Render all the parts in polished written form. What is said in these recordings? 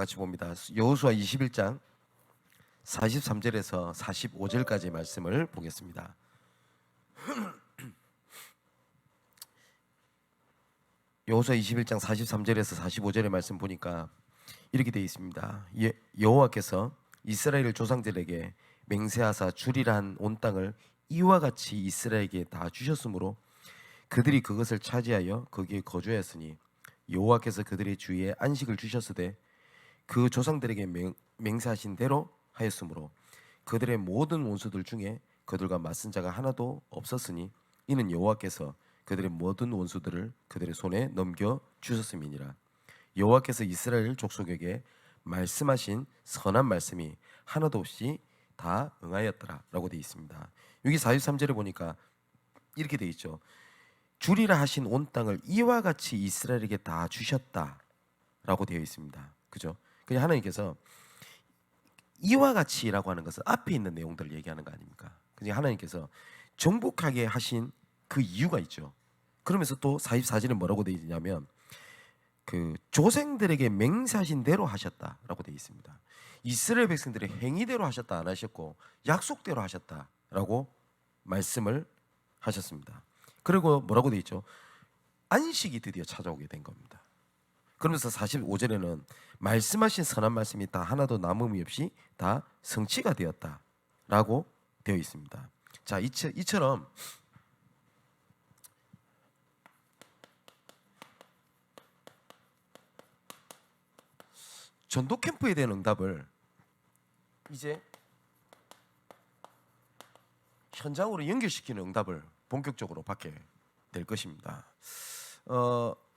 같이 봅니다. 여호수아 21장 43절에서 45절까지 말씀을 보겠습니다. 여호수아 21장 43절에서 45절의 말씀 보니까 이렇게 되어 있습니다. 여호와께서 이스라엘 조상들에게 맹세하사 주리라 한 온 땅을 이와 같이 이스라엘에게 다 주셨으므로 그들이 그것을 차지하여 거기에 거주하였으니 여호와께서 그들의 주위에 안식을 주셨으되 그 조상들에게 맹세하신 대로 하였으므로 그들의 모든 원수들 중에 그들과 맞선 자가 하나도 없었으니 이는 여호와께서 그들의 모든 원수들을 그들의 손에 넘겨 주셨음이니라. 여호와께서 이스라엘 족속에게 말씀하신 선한 말씀이 하나도 없이 다 응하였더라 라고 되어 있습니다. 여기 43절에 보니까 이렇게 되어 있죠. 주리라 하신 온 땅을 이와 같이 이스라엘에게 다 주셨다 라고 되어 있습니다. 그죠? 그냥 하나님께서 이와 같이라고 하는 것은 앞에 있는 내용들을 얘기하는 거 아닙니까? 그냥 하나님께서 정복하게 하신 그 이유가 있죠. 그러면서 또 44절에 뭐라고 되어 있냐면 그 조상들에게 맹세하신 대로 하셨다라고 되어 있습니다. 이스라엘 백성들의 행위대로 하셨다 안 하셨고 약속대로 하셨다라고 말씀을 하셨습니다. 그리고 뭐라고 되어 있죠? 안식이 드디어 찾아오게 된 겁니다. 그러면서 45절에는 말씀하신 선한 말씀이 다 하나도 남음이 없이 다 성취가 되었다라고 되어 있습니다. 자, 이처럼 전도 캠프에 대한 응답을 이제 현장으로 연결시키는 응답을 본격적으로 받게 될 것입니다.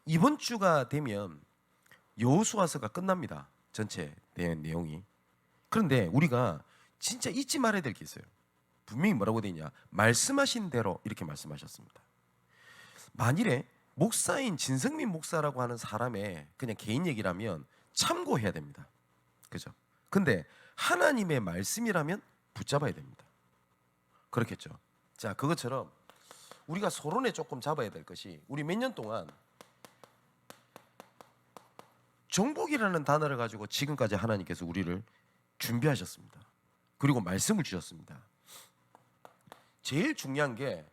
이번 주가 되면 여호수아서가 끝납니다. 전체 내용이. 그런데 우리가 진짜 잊지 말아야 될 게 있어요. 분명히 뭐라고 되어 있냐? 말씀하신 대로 이렇게 말씀하셨습니다. 만일에 목사인 진성민 목사라고 하는 사람의 그냥 개인 얘기라면 참고해야 됩니다. 그죠? 근데 하나님의 말씀이라면 붙잡아야 됩니다. 그렇겠죠? 자, 그것처럼 우리가 서론에 조금 잡아야 될 것이 우리 몇 년 동안 정복이라는 단어를 가지고 지금까지 하나님께서 우리를 준비하셨습니다. 그리고 말씀을 주셨습니다. 제일 중요한 게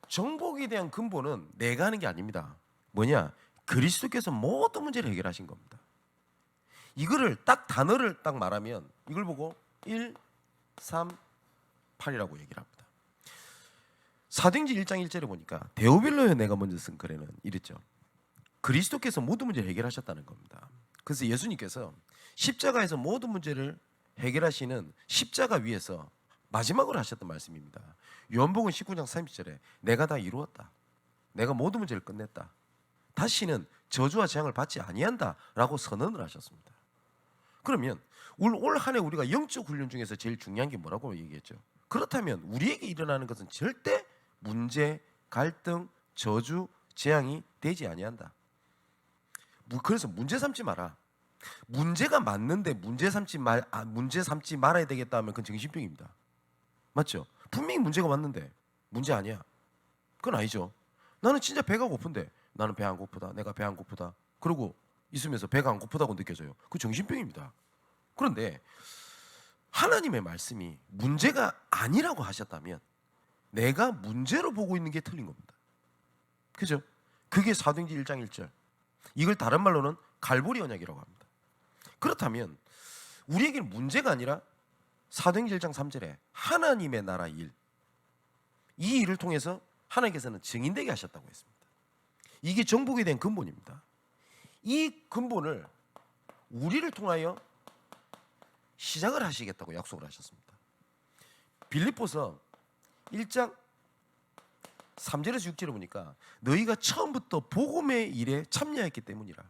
정복에 대한 근본은 내가 하는 게 아닙니다. 뭐냐? 그리스도께서 모든 문제를 해결하신 겁니다. 이거를 딱 단어를 딱 말하면 이걸 보고 1, 3, 8이라고 얘기를 합니다. 사도행전 1장 1절에 보니까 데오빌로에 내가 먼저 쓴 글에는 이랬죠. 그리스도께서 모든 문제를 해결하셨다는 겁니다. 그래서 예수님께서 십자가에서 모든 문제를 해결하시는 십자가 위에서 마지막으로 하셨던 말씀입니다. 요한복음 19장 30절에 내가 다 이루었다. 내가 모든 문제를 끝냈다. 다시는 저주와 재앙을 받지 아니한다 라고 선언을 하셨습니다. 그러면 올 한 해 우리가 영적 훈련 중에서 제일 중요한 게 뭐라고 얘기했죠? 그렇다면 우리에게 일어나는 것은 절대 문제, 갈등, 저주, 재앙이 되지 아니한다. 그래서 문제 삼지 마라. 문제가 맞는데 문제 삼지 말아야 되겠다 하면 그건 정신병입니다. 맞죠? 분명히 문제가 맞는데 문제 아니야. 그건 아니죠. 나는 진짜 배가 고픈데 나는 배 안 고프다. 내가 배 안 고프다. 그러고 있으면서 배가 안 고프다고 느껴져요. 그 정신병입니다. 그런데 하나님의 말씀이 문제가 아니라고 하셨다면 내가 문제로 보고 있는 게 틀린 겁니다. 그죠? 그게 사도행전 1장 1절. 이걸 다른 말로는 갈보리 언약이라고 합니다. 그렇다면 우리에게는 문제가 아니라 사도행전 1장 3절에 하나님의 나라 일, 이 일을 통해서 하나님께서는 증인되게 하셨다고 했습니다. 이게 정복에 대한 근본입니다. 이 근본을 우리를 통하여 시작을 하시겠다고 약속을 하셨습니다. 빌립보서 1장 3절에서 6절에 보니까 너희가 처음부터 복음의 일에 참여했기 때문이라.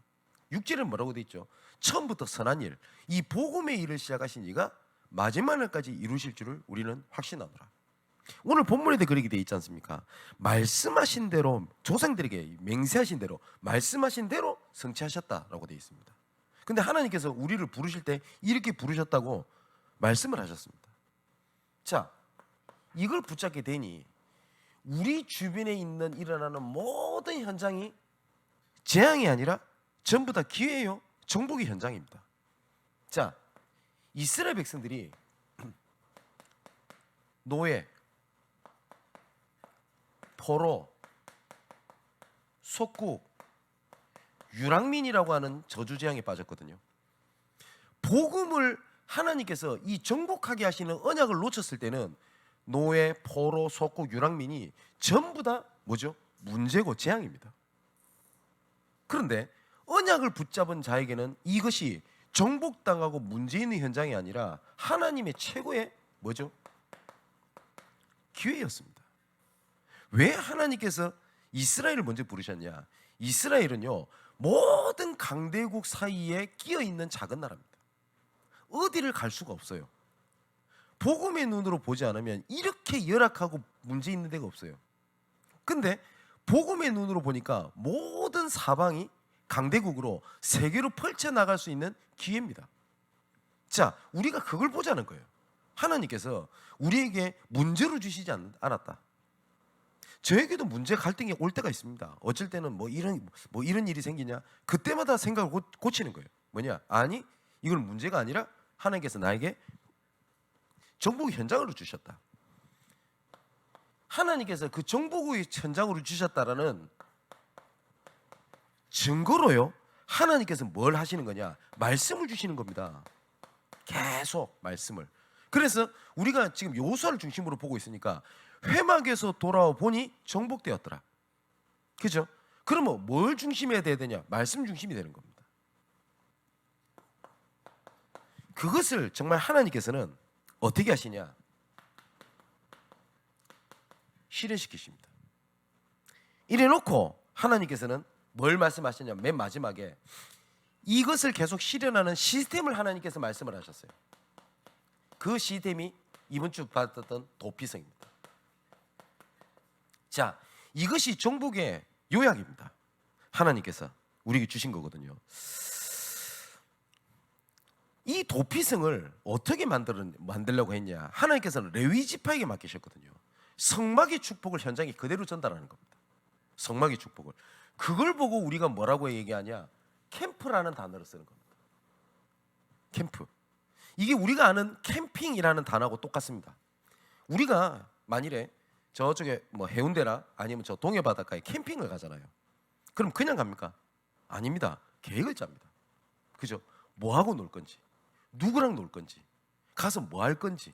6절에 뭐라고 되어 있죠? 처음부터 선한 일, 이 복음의 일을 시작하신 이가 마지막 날까지 이루실 줄을 우리는 확신하노라. 오늘 본문에도 그렇게 되어 있지 않습니까? 말씀하신 대로 조상들에게 맹세하신 대로 말씀하신 대로 성취하셨다라고 되어 있습니다. 근데 하나님께서 우리를 부르실 때 이렇게 부르셨다고 말씀을 하셨습니다. 자, 이걸 붙잡게 되니 우리 주변에 일어나는 모든 현장이 재앙이 아니라 전부 다 기회요, 정복의 현장입니다. 자, 이스라엘 백성들이 노예, 포로, 속국, 유랑민이라고 하는 저주재앙에 빠졌거든요. 복음을 하나님께서 이 정복하게 하시는 언약을 놓쳤을 때는 노예, 포로, 속국, 유랑민이 전부 다 뭐죠? 문제고 재앙입니다. 그런데 언약을 붙잡은 자에게는 이것이 정복당하고 문제 있는 현장이 아니라 하나님의 최고의 뭐죠? 기회였습니다. 왜 하나님께서 이스라엘을 먼저 부르셨냐? 이스라엘은요, 모든 강대국 사이에 끼어 있는 작은 나라입니다. 어디를 갈 수가 없어요. 복음의 눈으로 보지 않으면 이렇게 열악하고 문제 있는 데가 없어요. 근데 복음의 눈으로 보니까 모든 사방이 강대국으로 세계로 펼쳐나갈 수 있는 기회입니다. 자, 우리가 그걸 보자는 거예요. 하나님께서 우리에게 문제로 주시지 않았다. 저에게도 문제 갈등이 올 때가 있습니다. 어쩔 때는 뭐 이런 일이 생기냐, 그때마다 생각을 고치는 거예요. 뭐냐? 아니, 이건 문제가 아니라 하나님께서 나에게 정복의 현장으로 주셨다. 하나님께서 그 정복의 현장으로 주셨다라는 증거로요, 하나님께서 뭘 하시는 거냐? 말씀을 주시는 겁니다. 계속 말씀을. 그래서 우리가 지금 여호수아를 중심으로 보고 있으니까 회막에서 돌아와 보니 정복되었더라. 그죠? 그러면 뭘 중심해야 되냐? 말씀 중심이 되는 겁니다. 그것을 정말 하나님께서는 어떻게 하시냐? 실현시키십니다. 이래놓고 하나님께서는 뭘 말씀하시냐? 맨 마지막에 이것을 계속 실현하는 시스템을 하나님께서 말씀을 하셨어요. 그 시스템이 이번 주 받았던 도피성입니다. 자, 이것이 정복의 요약입니다. 하나님께서 우리에게 주신 거거든요. 이 도피성을 어떻게 만들려고 했냐? 하나님께서는 레위 지파에게 맡기셨거든요. 성막의 축복을 현장에 그대로 전달하는 겁니다. 성막의 축복을. 그걸 보고 우리가 뭐라고 얘기하냐? 캠프라는 단어를 쓰는 겁니다. 캠프. 이게 우리가 아는 캠핑이라는 단어하고 똑같습니다. 우리가 만일에 저쪽에 뭐 해운대나 아니면 저 동해 바닷가에 캠핑을 가잖아요. 그럼 그냥 갑니까? 아닙니다. 계획을 짭니다. 그죠? 뭐 하고 놀 건지, 누구랑 놀 건지, 가서 뭐 할 건지,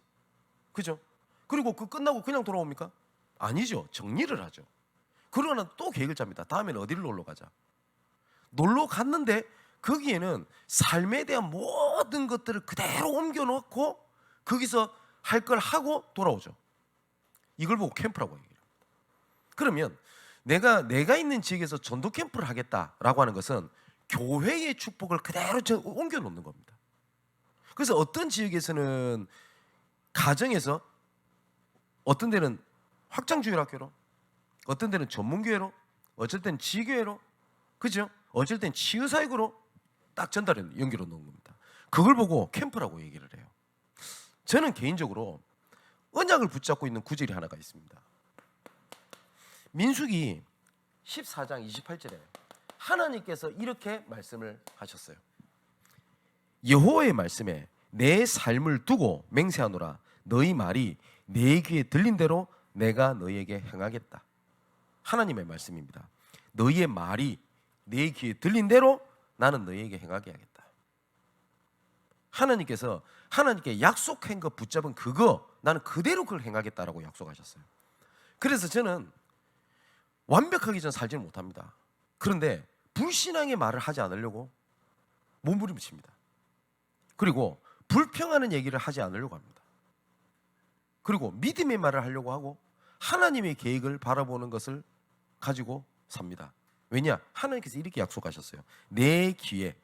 그죠? 그리고 그 끝나고 그냥 돌아옵니까? 아니죠. 정리를 하죠. 그러나 또 계획을 짭니다. 다음에는 어디를 놀러 가자. 놀러 갔는데 거기에는 삶에 대한 모든 것들을 그대로 옮겨놓고 거기서 할 걸 하고 돌아오죠. 이걸 보고 캠프라고 얘기해요. 그러면 내가 있는 지역에서 전도 캠프를 하겠다라고 하는 것은 교회의 축복을 그대로 옮겨놓는 겁니다. 그래서 어떤 지역에서는 가정에서, 어떤 데는 확장주일학교로, 어떤 데는 전문교회로, 어쩔 때는 지교회로, 그죠? 어쩔 때는 치유사역으로 딱 전달해 연결해 놓은 겁니다. 그걸 보고 캠프라고 얘기를 해요. 저는 개인적으로 언약을 붙잡고 있는 구절이 하나가 있습니다. 민수기 14장 28절에 하나님께서 이렇게 말씀을 하셨어요. 여호와의 말씀에 내 삶을 두고 맹세하노라. 너희 말이 내 귀에 들린 대로 내가 너희에게 행하겠다. 하나님의 말씀입니다. 너희의 말이 내 귀에 들린 대로 나는 너희에게 행하게 하겠다. 하나님께서 하나님께 약속한 거 붙잡은 그거 나는 그대로 그걸 행하겠다라고 약속하셨어요. 그래서 저는 완벽하게 전 살지는 못합니다. 그런데 불신앙의 말을 하지 않으려고 몸부림칩니다. 그리고 불평하는 얘기를 하지 않으려고 합니다. 그리고 믿음의 말을 하려고 하고 하나님의 계획을 바라보는 것을 가지고 삽니다. 왜냐? 하나님께서 이렇게 약속하셨어요. 내 귀에,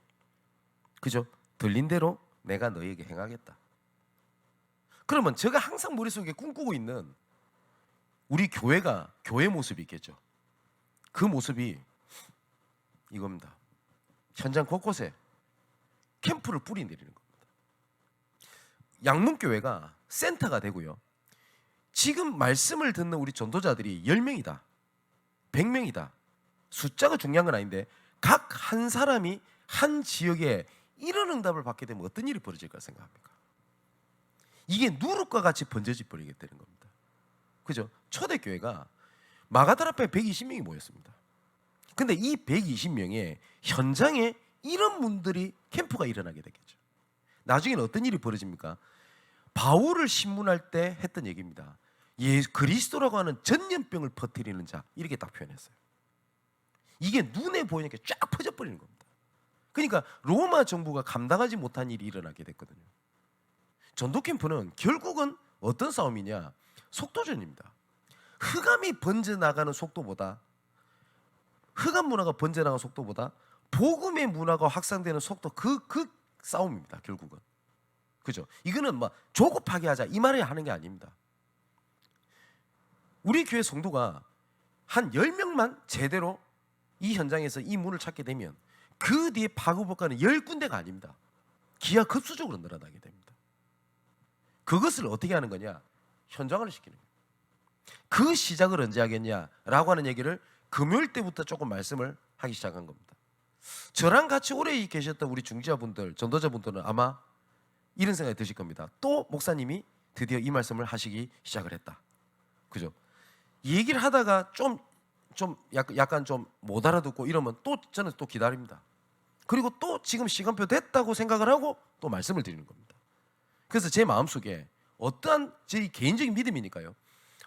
그죠? 들린 대로 내가 너희에게 행하겠다. 그러면 제가 항상 머릿속에 꿈꾸고 있는 우리 교회가 교회 모습이 있겠죠. 그 모습이 이겁니다. 현장 곳곳에 캠프를 뿌리 내리는 겁니다. 양문교회가 센터가 되고요. 지금 말씀을 듣는 우리 전도자들이 10명이다, 100명이다. 숫자가 중요한 건 아닌데 각 한 사람이 한 지역에 이런 응답을 받게 되면 어떤 일이 벌어질까 생각합니까? 이게 누룩과 같이 번져져 버리게 되는 겁니다. 그죠? 초대교회가 마가다라 앞에 120명이 모였습니다. 근데 이 120명의 현장에 이런 분들이 캠프가 일어나게 되겠죠. 나중에는 어떤 일이 벌어집니까? 바울을 신문할 때 했던 얘기입니다. 그리스도라고 하는 전염병을 퍼뜨리는 자, 이렇게 딱 표현했어요. 이게 눈에 보이니까 쫙 퍼져버리는 겁니다. 그러니까 로마 정부가 감당하지 못한 일이 일어나게 됐거든요. 전도 캠프는 결국은 어떤 싸움이냐? 속도전입니다. 흑암이 번져나가는 속도보다, 흑암 문화가 번져나가는 속도보다 복음의 문화가 확산되는 속도, 그 싸움입니다. 결국은. 그죠? 이거는 뭐 조급하게 하자 이 말을 하는 게 아닙니다. 우리 교회 성도가 한 10명만 제대로 이 현장에서 이 문을 찾게 되면 그 뒤에 파급효과는 10군데가 아닙니다. 기하급수적으로 늘어나게 됩니다. 그것을 어떻게 하는 거냐? 현장화를 시키는 거예요. 그 시작을 언제 하겠냐라고 하는 얘기를 금요일 때부터 조금 말씀을 하기 시작한 겁니다. 저랑 같이 오래 계셨던 우리 중지자분들, 전도자분들은 아마 이런 생각이 드실 겁니다. 또 목사님이 드디어 이 말씀을 하시기 시작을 했다. 그죠? 얘기를 하다가 약간 좀 못 알아듣고 이러면 또 저는 또 기다립니다. 그리고 또 지금 시간표 됐다고 생각을 하고 또 말씀을 드리는 겁니다. 그래서 제 마음속에 어떠한 제 개인적인 믿음이니까요,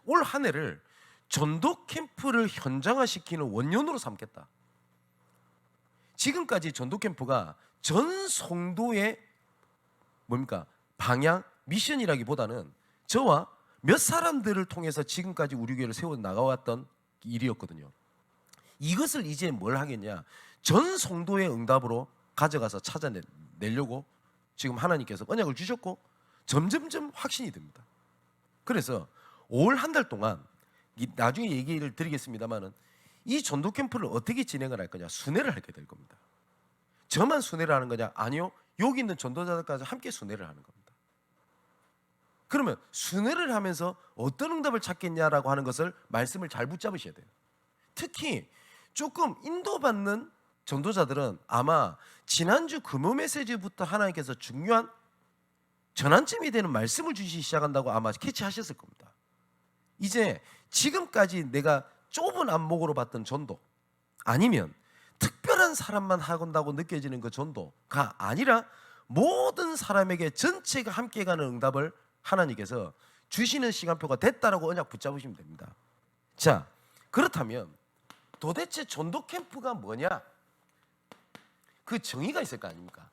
올 한 해를 전도 캠프를 현장화시키는 원년으로 삼겠다. 지금까지 전도 캠프가 전 성도의 뭡니까? 방향, 미션이라기보다는 저와 몇 사람들을 통해서 지금까지 우리 교회를 세워 나가왔던 일이었거든요. 이것을 이제 뭘 하겠냐? 전 성도의 응답으로 가져가서 찾아내려고 지금 하나님께서 언약을 주셨고 점점점 확신이 듭니다. 그래서 올 한 달 동안 나중에 얘기를 드리겠습니다만은 이 전도 캠프를 어떻게 진행을 할 거냐? 순회를 하게 될 겁니다. 저만 순회를 하는 거냐? 아니요. 여기 있는 전도자들까지 함께 순회를 하는 겁니다. 그러면 순회를 하면서 어떤 응답을 찾겠냐라고 하는 것을 말씀을 잘 붙잡으셔야 돼요. 특히 조금 인도받는 전도자들은 아마 지난주 금요 메시지부터 하나님께서 중요한 전환점이 되는 말씀을 주시기 시작한다고 아마 캐치하셨을 겁니다. 이제 지금까지 내가 좁은 안목으로 봤던 전도, 아니면 특별한 사람만 하건다고 느껴지는 그 전도가 아니라 모든 사람에게 전체가 함께 가는 응답을 하나님께서 주시는 시간표가 됐다라고 언약 붙잡으시면 됩니다. 자, 그렇다면 도대체 전도 캠프가 뭐냐? 그 정의가 있을 거 아닙니까?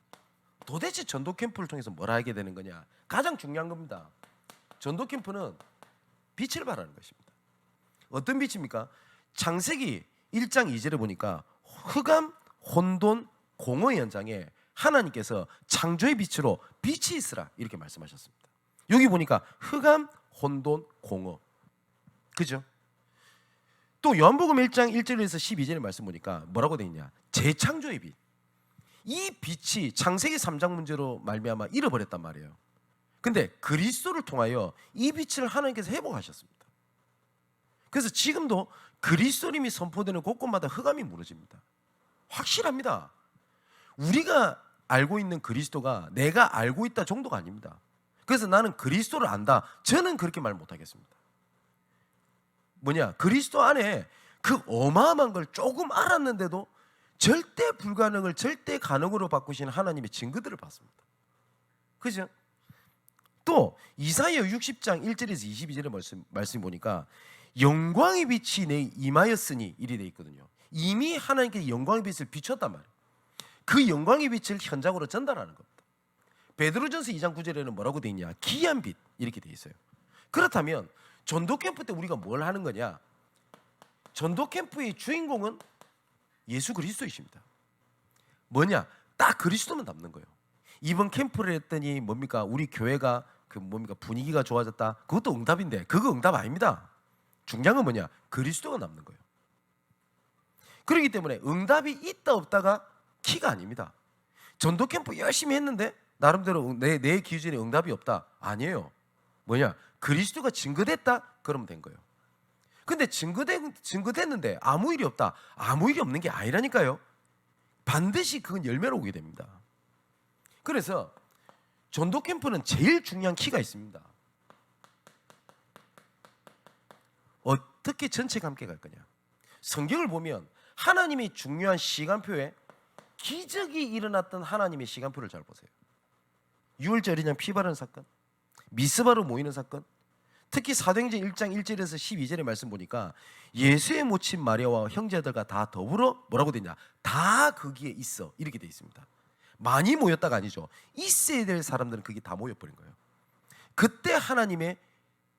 도대체 전도 캠프를 통해서 뭘 하게 되는 거냐? 가장 중요한 겁니다. 전도 캠프는 빛을 발하는 것입니다. 어떤 빛입니까? 창세기 1장 2절에 보니까 흑암, 혼돈, 공허의 현장에 하나님께서 창조의 빛으로 빛이 있으라 이렇게 말씀하셨습니다. 여기 보니까 흑암, 혼돈, 공허. 그죠? 또 요한복음 1장 1절에서 12절의 말씀 보니까 뭐라고 되어 있냐? 재창조의 빛. 이 빛이 창세기 3장 문제로 말미암아 잃어버렸단 말이에요. 근데 그리스도를 통하여 이 빛을 하나님께서 회복하셨습니다. 그래서 지금도 그리스도님이 선포되는 곳곳마다 흑암이 무너집니다. 확실합니다. 우리가 알고 있는 그리스도가 내가 알고 있다 정도가 아닙니다. 그래서 나는 그리스도를 안다, 저는 그렇게 말 못하겠습니다. 뭐냐? 그리스도 안에 그 어마어마한 걸 조금 알았는데도 절대 불가능을 절대 가능으로 바꾸시는 하나님의 증거들을 봤습니다. 그죠? 또 이사야 60장 1절에서 22절의 말씀 보니까 영광의 빛이 내 임하였으니 이리 돼 있거든요. 이미 하나님께 영광의 빛을 비췄단 말이에요. 그 영광의 빛을 현장으로 전달하는 겁니다. 베드로전서 2장 9절에는 뭐라고 돼 있냐? 기이한 빛 이렇게 돼 있어요. 그렇다면 전도 캠프 때 우리가 뭘 하는 거냐? 전도 캠프의 주인공은 예수 그리스도이십니다. 뭐냐? 딱 그리스도만 담는 거예요. 이번 캠프를 했더니 뭡니까? 우리 교회가 분위기가 좋아졌다. 그것도 응답인데 그거 응답 아닙니다. 중요한 건 뭐냐? 그리스도가 남는 거예요. 그렇기 때문에 응답이 있다 없다가 키가 아닙니다. 전도 캠프 열심히 했는데 나름대로 내 기준에 응답이 없다. 아니에요. 뭐냐? 그리스도가 증거됐다. 그러면 된 거예요. 근데 증거됐는데 아무 일이 없다. 아무 일이 없는 게 아니라니까요. 반드시 그건 열매로 오게 됩니다. 그래서 전도 캠프는 제일 중요한 키가 있습니다. 어떻게 전체가 함께 갈 거냐. 성경을 보면 하나님의 중요한 시간표에 기적이 일어났던 하나님의 시간표를 잘 보세요. 유월절 어린양 피 바르는 사건, 미스바로 모이는 사건, 특히 사도행전 1장 1절에서 12절의 말씀 보니까 예수의 모친 마리아와 형제들과 다 더불어 뭐라고 되냐, 다 거기에 있어, 이렇게 돼 있습니다. 많이 모였다가 아니죠. 있어야 될 사람들은 거기 다 모여버린 거예요. 그때 하나님의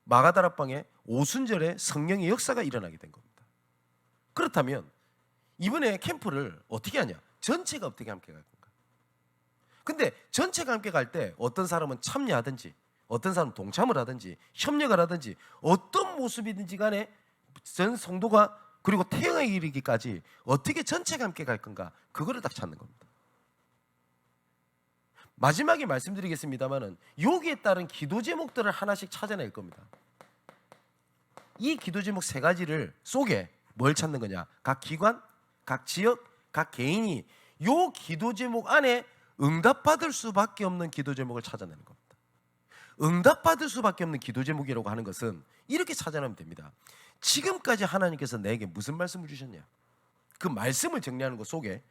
마가다락방에 오순절에 성령의 역사가 일어나게 된 겁니다. 그렇다면 이번에 캠프를 어떻게 하냐, 전체가 어떻게 함께 갈 건가. 근데 전체가 함께 갈 때 어떤 사람은 참여하든지 어떤 사람은 동참을 하든지 협력을 하든지 어떤 모습이든지 간에 전 성도가 그리고 태영에 이르기까지 어떻게 전체가 함께 갈 건가, 그거를 딱 찾는 겁니다. 마지막에 말씀드리겠습니다만은 여기에 따른 기도 제목들을 하나씩 찾아낼 겁니다. 이 기도 제목 세 가지를 속에 뭘 찾는 거냐, 각 기관, 각 지역, 각 개인이 요 기도 제목 안에 응답받을 수밖에 없는 기도 제목을 찾아내는 겁니다. 응답받을 수밖에 없는 기도 제목이라고 하는 것은 이렇게 찾아내면 됩니다. 지금까지 하나님께서 내게 무슨 말씀을 주셨냐, 그 말씀을 정리하는 것 속에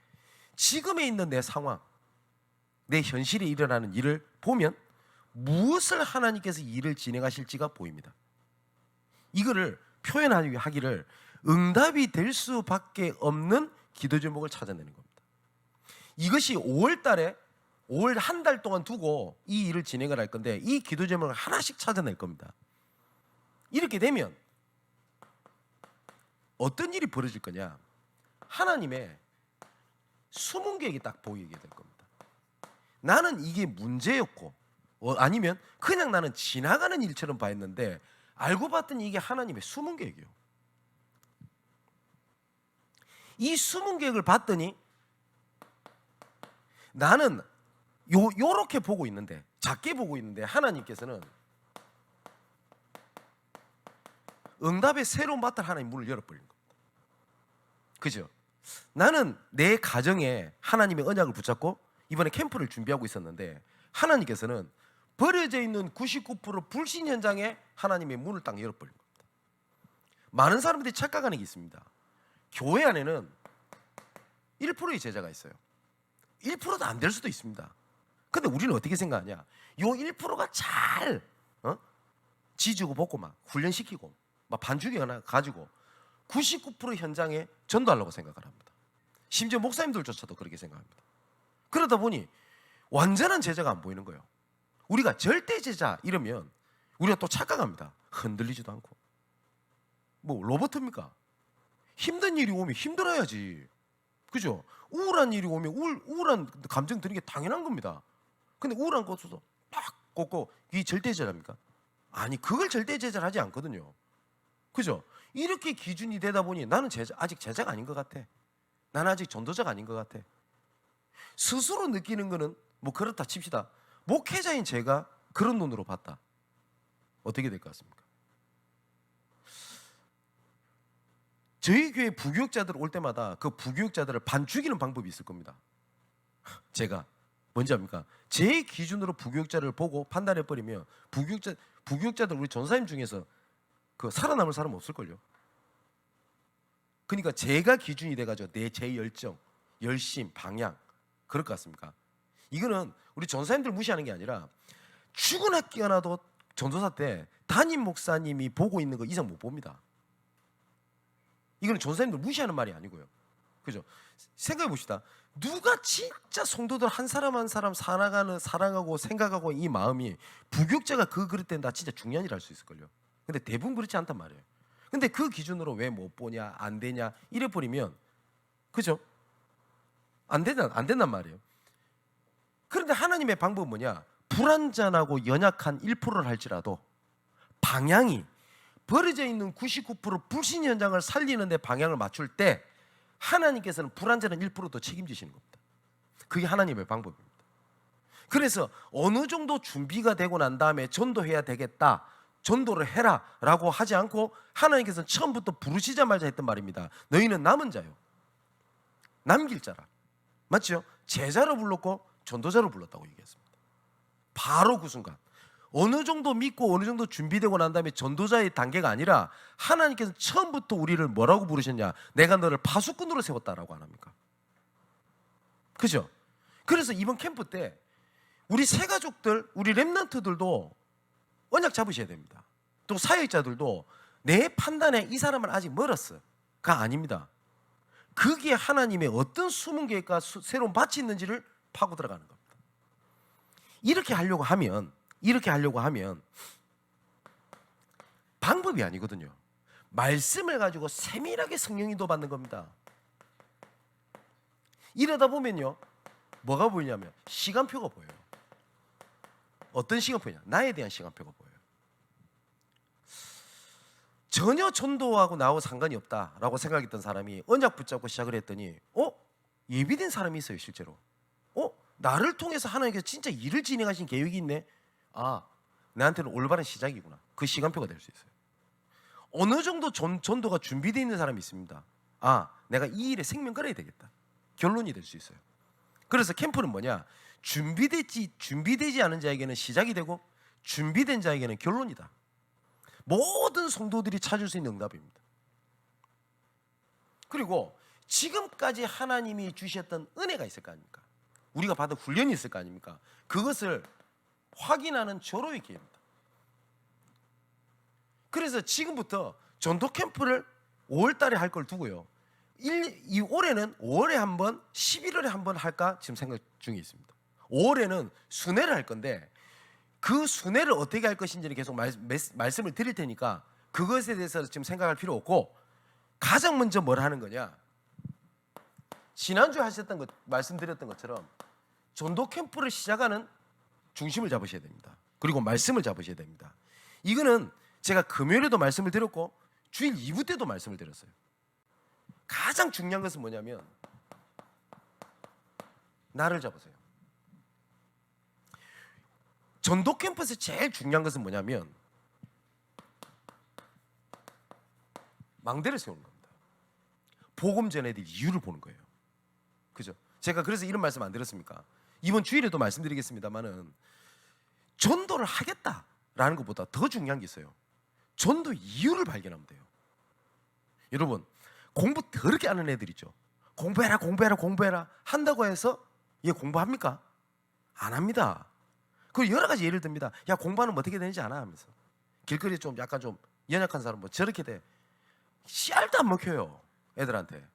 지금에 있는 내 상황, 내 현실에 일어나는 일을 보면 무엇을 하나님께서 일을 진행하실지가 보입니다. 이거를 표현하기를 응답이 될 수밖에 없는 기도 제목을 찾아내는 겁니다. 이것이 5월 달에 5월 한 달 동안 두고 이 일을 진행을 할 건데 이 기도 제목을 하나씩 찾아낼 겁니다. 이렇게 되면 어떤 일이 벌어질 거냐, 하나님의 숨은 계획이 딱 보이게 될 겁니다. 나는 이게 문제였고 아니면 그냥 나는 지나가는 일처럼 봤는데 알고 봤더니 이게 하나님의 숨은 계획이에요. 이 숨은 계획을 봤더니 나는 요렇게 보고 있는데, 작게 보고 있는데 하나님께서는 응답의 새로운 밭을 하나님 문을 열어버린 겁니다. 그죠? 나는 내 가정에 하나님의 언약을 붙잡고 이번에 캠프를 준비하고 있었는데 하나님께서는 버려져 있는 99% 불신 현장에 하나님의 문을 딱 열어버린 겁니다. 많은 사람들이 착각하는 게 있습니다. 교회 안에는 1%의 제자가 있어요. 1%도 안 될 수도 있습니다. 근데 우리는 어떻게 생각하냐, 요 1%가 잘 지지고 볶고 막 훈련시키고 막 반죽이 하나 가지고 99% 현장에 전도하려고 생각을 합니다. 심지어 목사님들조차도 그렇게 생각합니다. 그러다 보니 완전한 제자가 안 보이는 거예요. 우리가 절대 제자 이러면 우리가 또 착각합니다. 흔들리지도 않고. 뭐 로봇입니까? 힘든 일이 오면 힘들어야지, 그죠? 우울한 일이 오면 우울한 감정 드는 게 당연한 겁니다. 근데 우울한 것도 딱 꽂고 이 절대 제자입니까? 아니, 그걸 절대 제자를 하지 않거든요. 그죠? 이렇게 기준이 되다 보니 나는 아직 제자가 아닌 것 같아. 나는 아직 전도자가 아닌 것 같아. 스스로 느끼는 거는 뭐 그렇다 칩시다. 목회자인 제가 그런 눈으로 봤다. 어떻게 될 것 같습니까? 저희 교회 부교육자들 올 때마다 그 부교육자들을 반 죽이는 방법이 있을 겁니다. 제가 뭔지 압니까? 제 기준으로 부교육자를 보고 판단해버리면 부교육자들 우리 전사님 중에서 그 살아남을 사람 없을걸요. 그러니까 제가 기준이 돼가지고 제 열정, 열심, 방향, 그럴 것 같습니까? 이거는 우리 전사님들 무시하는 게 아니라 죽은 학기 하나도 전도사 때 담임 목사님이 보고 있는 거 이상 못 봅니다. 이거는 전사님들 무시하는 말이 아니고요. 그죠? 생각해 봅시다. 누가 진짜 성도들 한 사람 한 사람 사랑하고 생각하고 이 마음이 부교육자가 그럴 때는 나 진짜 중요한 일 할 수 있을걸요. 근데 대부분 그렇지 않단 말이에요. 근데 그 기준으로 왜 못 보냐, 안 되냐 이래 버리면, 그죠? 안 된단 말이에요. 그런데 하나님의 방법은 뭐냐? 불완전하고 연약한 1%를 할지라도 방향이 버려져 있는 99% 불신 현장을 살리는 데 방향을 맞출 때 하나님께서는 불완전한 1%도 책임지시는 겁니다. 그게 하나님의 방법입니다. 그래서 어느 정도 준비가 되고 난 다음에 전도해야 되겠다, 전도를 해라 라고 하지 않고 하나님께서는 처음부터 부르시자마자 했던 말입니다. 너희는 남은 자요, 남길 자라. 맞죠? 제자로 불렀고 전도자로 불렀다고 얘기했습니다. 바로 그 순간 어느 정도 믿고 어느 정도 준비되고 난 다음에 전도자의 단계가 아니라 하나님께서 처음부터 우리를 뭐라고 부르셨냐? 내가 너를 파수꾼으로 세웠다라고 안 합니까? 그죠? 그래서 이번 캠프 때 우리 새 가족들, 우리 렘넌트들도 언약 잡으셔야 됩니다. 또 사역자들도 내 판단에 이 사람은 아직 멀었어가 아닙니다. 거기에 하나님의 어떤 숨은 계획과 새로운 밭이 있는지를 파고 들어가는 겁니다. 이렇게 하려고 하면 방법이 아니거든요. 말씀을 가지고 세밀하게 성령 인도 받는 겁니다. 이러다 보면요, 뭐가 보이냐면 시간표가 보여요. 어떤 시간표냐? 나에 대한 시간표가 보여요. 전혀 전도하고 나하고 상관이 없다라고 생각했던 사람이 언약 붙잡고 시작을 했더니 예비된 사람이 있어요. 실제로 나를 통해서 하나님께서 진짜 일을 진행하신 계획이 있네. 나한테는 올바른 시작이구나. 그 시간표가 될 수 있어요. 어느 정도 전도가 준비되어 있는 사람이 있습니다. 내가 이 일에 생명 걸어야 되겠다. 결론이 될 수 있어요. 그래서 캠프는 뭐냐? 준비되지 않은 자에게는 시작이 되고 준비된 자에게는 결론이다. 모든 성도들이 찾을 수 있는 응답입니다. 그리고 지금까지 하나님이 주셨던 은혜가 있을 거 아닙니까? 우리가 받은 훈련이 있을 거 아닙니까? 그것을 확인하는 절호의 기회입니다. 그래서 지금부터 전도 캠프를 5월 달에 할 걸 두고요. 이 올해는 5월에 한 번, 11월에 한 번 할까 지금 생각 중에 있습니다. 5월에는 순회를 할 건데 그 순회를 어떻게 할 것인지는 계속 말씀을 드릴 테니까 그것에 대해서 지금 생각할 필요 없고, 가장 먼저 뭘 하는 거냐? 지난주에 하셨던 것, 말씀드렸던 것처럼 전도 캠프를 시작하는 중심을 잡으셔야 됩니다. 그리고 말씀을 잡으셔야 됩니다. 이거는 제가 금요일에도 말씀을 드렸고 주일 2부 때도 말씀을 드렸어요. 가장 중요한 것은 뭐냐면 나를 잡으세요. 전도 캠프에서 제일 중요한 것은 뭐냐면 망대를 세우는 겁니다. 복음 전해드릴 이유를 보는 거예요. 그죠? 제가 그래서 이런 말씀 안 드렸습니까? 이번 주일에도 말씀드리겠습니다만은 전도를 하겠다라는 것보다 더 중요한 게 있어요. 전도 이유를 발견하면 돼요. 여러분, 공부 더럽게 하는 애들 있죠. 공부해라 한다고 해서 얘 공부합니까? 안 합니다. 그리고 여러 가지 예를 듭니다. 야, 공부하면 어떻게 되는지 아나 하면서 길거리에 좀 약간 좀 연약한 사람 뭐 저렇게 돼. 씨알도 안 먹혀요, 애들한테.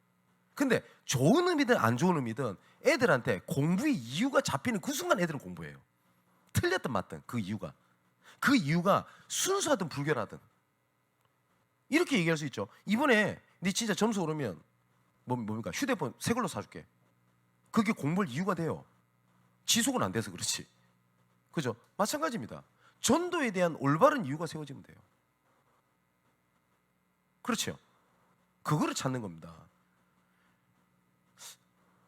근데 좋은 의미든 안 좋은 의미든 애들한테 공부의 이유가 잡히는 그 순간 애들은 공부해요. 틀렸든 맞든 그 이유가 순수하든 불결하든 이렇게 얘기할 수 있죠. 이번에 네 진짜 점수 오르면 뭡니까? 휴대폰 새 걸로 사줄게. 그게 공부할 이유가 돼요. 지속은 안 돼서 그렇지. 그죠? 마찬가지입니다. 전도에 대한 올바른 이유가 세워지면 돼요. 그렇죠? 그거를 찾는 겁니다.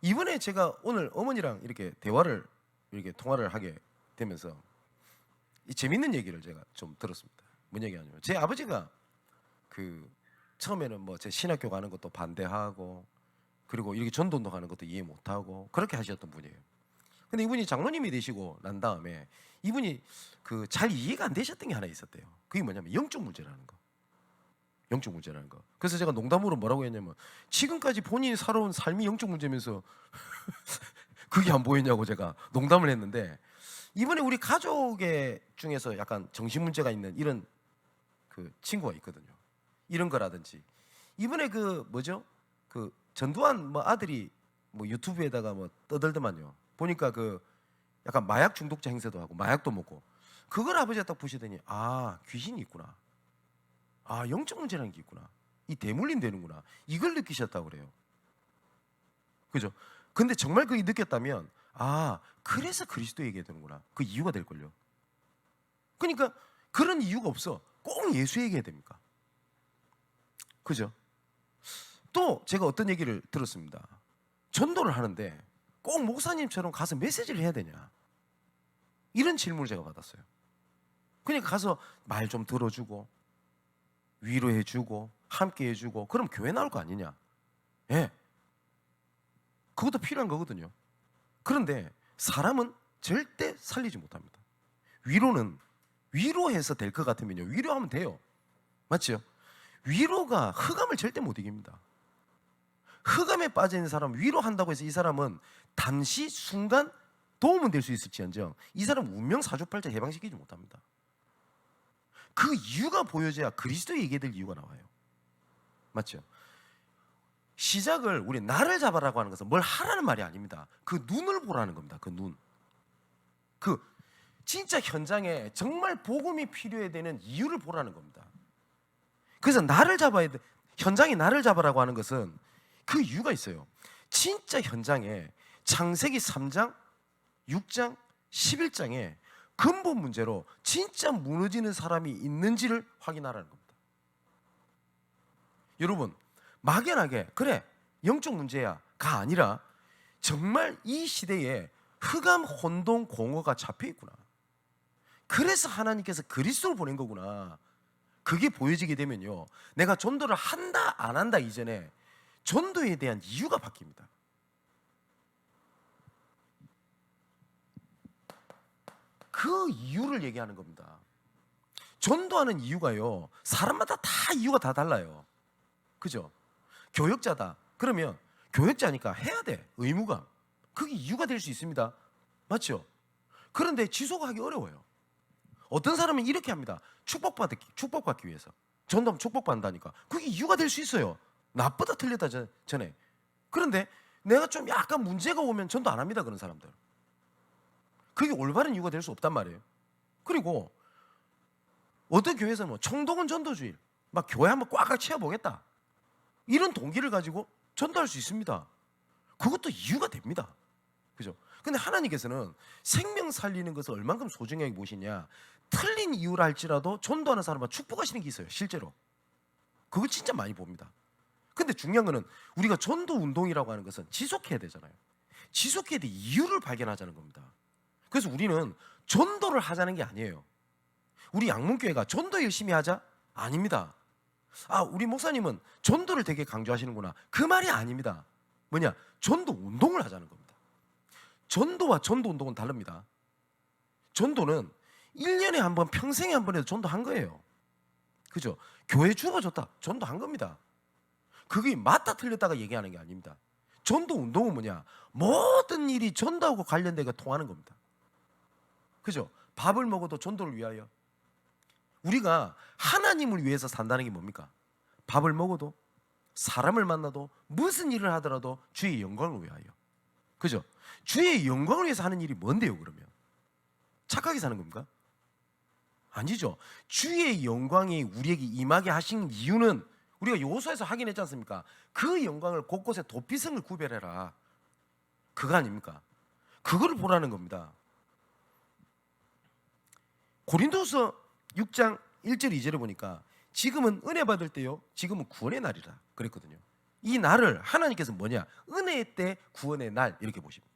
이번에 제가 오늘 어머니랑 이렇게 대화를 이렇게 통화를 하게 되면서 이 재밌는 얘기를 제가 좀 들었습니다. 뭔 얘기냐면 제 아버지가 그 처음에는 뭐 제 신학교 가는 것도 반대하고 그리고 이렇게 전도운동 하는 것도 이해 못하고 그렇게 하셨던 분이에요. 근데 이분이 장로님이 되시고 난 다음에 이분이 그 잘 이해가 안 되셨던 게 하나 있었대요. 그게 뭐냐면 영적 문제라는 거. 그래서 제가 농담으로 뭐라고 했냐면 지금까지 본인이 살아온 삶이 영적 문제면서 그게 안 보이냐고 제가 농담을 했는데, 이번에 우리 가족의 중에서 약간 정신 문제가 있는 이런 그 친구가 있거든요. 이런 거라든지 이번에 그 전두환 뭐 아들이 뭐 유튜브에다가 뭐 떠들더만요. 보니까 그 약간 마약 중독자 행세도 하고 마약도 먹고, 그걸 아버지가 딱 보시더니 귀신이 있구나. 영적 문제라는 게 있구나. 이 대물림 되는구나. 이걸 느끼셨다고 그래요. 그죠? 근데 정말 그게 느꼈다면 그래서 그리스도 얘기해야 되는구나. 그 이유가 될걸요. 그러니까 그런 이유가 없어. 꼭 예수 얘기해야 됩니까? 그죠? 또 제가 어떤 얘기를 들었습니다. 전도를 하는데 꼭 목사님처럼 가서 메시지를 해야 되냐, 이런 질문을 제가 받았어요. 그러니까 가서 말 좀 들어주고 위로해주고 함께해주고 그럼 교회 나올 거 아니냐. 예. 그것도 필요한 거거든요. 그런데 사람은 절대 살리지 못합니다. 위로는 위로해서 될 것 같으면요, 위로하면 돼요. 맞죠? 위로가 흑암을 절대 못 이깁니다. 흑암에 빠져 있는 사람 위로한다고 해서 이 사람은 잠시 순간 도움은 될 수 있을지언정 이 사람 운명 사주팔자 해방시키지 못합니다. 그 이유가 보여져야 그리스도에게 될 이유가 나와요. 맞죠? 시작을 우리 나를 잡아라고 하는 것은 뭘 하라는 말이 아닙니다. 그 눈을 보라는 겁니다. 그 눈. 그 진짜 현장에 정말 복음이 필요해 되는 이유를 보라는 겁니다. 그래서 나를 잡아야 돼. 현장에 나를 잡아라고 하는 것은 그 이유가 있어요. 진짜 현장에 창세기 3장, 6장, 11장에 근본 문제로 진짜 무너지는 사람이 있는지를 확인하라는 겁니다. 여러분, 막연하게 그래 영적 문제야가 아니라 정말 이 시대에 흑암 혼돈 공허가 잡혀 있구나. 그래서 하나님께서 그리스도를 보낸 거구나. 그게 보여지게 되면요, 내가 전도를 한다 안 한다 이전에 전도에 대한 이유가 바뀝니다. 그 이유를 얘기하는 겁니다. 전도하는 이유가요, 사람마다 다 이유가 다 달라요. 그죠? 교역자다 그러면 교역자니까 해야 돼. 의무가. 그게 이유가 될 수 있습니다. 맞죠? 그런데 지속하기 어려워요. 어떤 사람은 이렇게 합니다. 축복받기 위해서. 전도하면 축복받는다니까. 그게 이유가 될 수 있어요. 나쁘다 틀렸다 전에. 그런데 내가 좀 약간 문제가 오면 전도 안 합니다. 그런 사람들. 그게 올바른 이유가 될 수 없단 말이에요. 그리고 어떤 교회에서는 뭐 청동은 전도주일, 막 교회 한번 꽉꽉 채워보겠다, 이런 동기를 가지고 전도할 수 있습니다. 그것도 이유가 됩니다. 그죠? 근데 하나님께서는 생명 살리는 것을 얼만큼 소중하게 보시냐, 틀린 이유라 할지라도 전도하는 사람과 축복하시는 게 있어요. 실제로 그걸 진짜 많이 봅니다. 근데 중요한 거는 우리가 전도 운동이라고 하는 것은 지속해야 되잖아요. 지속해야 돼. 이유를 발견하자는 겁니다. 그래서 우리는 전도를 하자는 게 아니에요. 우리 양문교회가 전도 열심히 하자? 아닙니다. 아, 우리 목사님은 전도를 되게 강조하시는구나. 그 말이 아닙니다. 뭐냐? 전도 운동을 하자는 겁니다. 전도와 전도 운동은 다릅니다. 전도는 1년에 한 번, 평생에 한 번에도 전도한 거예요. 그죠? 교회 주어졌다, 전도한 겁니다. 그게 맞다 틀렸다가 얘기하는 게 아닙니다. 전도 운동은 뭐냐? 모든 일이 전도하고 관련되게 통하는 겁니다. 그죠? 밥을 먹어도 전도를 위하여. 우리가 하나님을 위해서 산다는 게 뭡니까? 밥을 먹어도, 사람을 만나도, 무슨 일을 하더라도 주의 영광을 위하여. 그죠? 주의 영광을 위해서 하는 일이 뭔데요, 그러면? 착하게 사는 겁니까? 아니죠. 주의 영광이 우리에게 임하게 하신 이유는 우리가 요소에서 확인했지 않습니까? 그 영광을 곳곳에 도피성을 구별해라, 그거 아닙니까? 그거를 보라는 겁니다. 고린도서 6장 1절 2절에 보니까 지금은 은혜 받을 때요, 지금은 구원의 날이라 그랬거든요. 이 날을 하나님께서 뭐냐? 은혜의 때, 구원의 날, 이렇게 보십니다.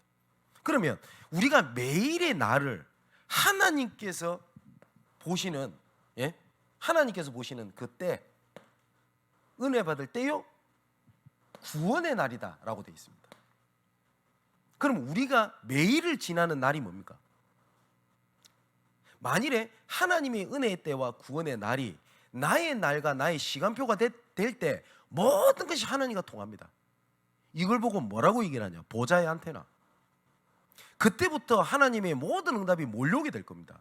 그러면 우리가 매일의 날을 하나님께서 보시는, 하나님께서 보시는 그때, 은혜 받을 때요, 구원의 날이다 라고 되어 있습니다. 그럼 우리가 매일을 지나는 날이 뭡니까? 만일에 하나님의 은혜의 때와 구원의 날이 나의 날과 나의 시간표가 될 때 모든 것이 하나님과 통합니다. 이걸 보고 뭐라고 얘기를 하냐? 보좌의 안테나. 그때부터 하나님의 모든 응답이 몰려오게 될 겁니다.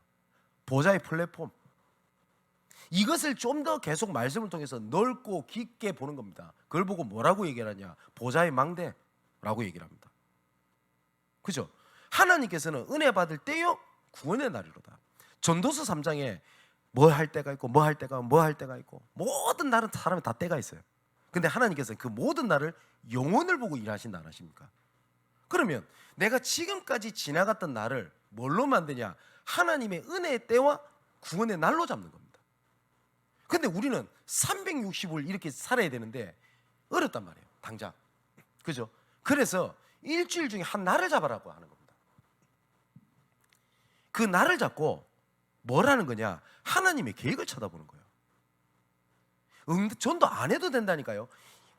보좌의 플랫폼. 이것을 좀 더 계속 말씀을 통해서 넓고 깊게 보는 겁니다. 그걸 보고 뭐라고 얘기를 하냐? 보좌의 망대라고 얘기를 합니다. 그죠? 하나님께서는 은혜 받을 때요, 구원의 날이로다. 전도서 3장에 뭐 할 때가 있고, 뭐 할 때가, 뭐 할 때가 있고, 모든 날은 사람이 다 때가 있어요. 근데 하나님께서는 그 모든 날을 영혼을 보고 일하신다 안 하십니까? 그러면 내가 지금까지 지나갔던 날을 뭘로 만드냐? 하나님의 은혜의 때와 구원의 날로 잡는 겁니다. 근데 우리는 365일 이렇게 살아야 되는데 어렵단 말이에요, 당장. 그죠? 그래서 일주일 중에 한 날을 잡아라고 하는 겁니다. 그 날을 잡고 뭘 하는 거냐? 하나님의 계획을 쳐다보는 거예요. 전도 안 해도 된다니까요.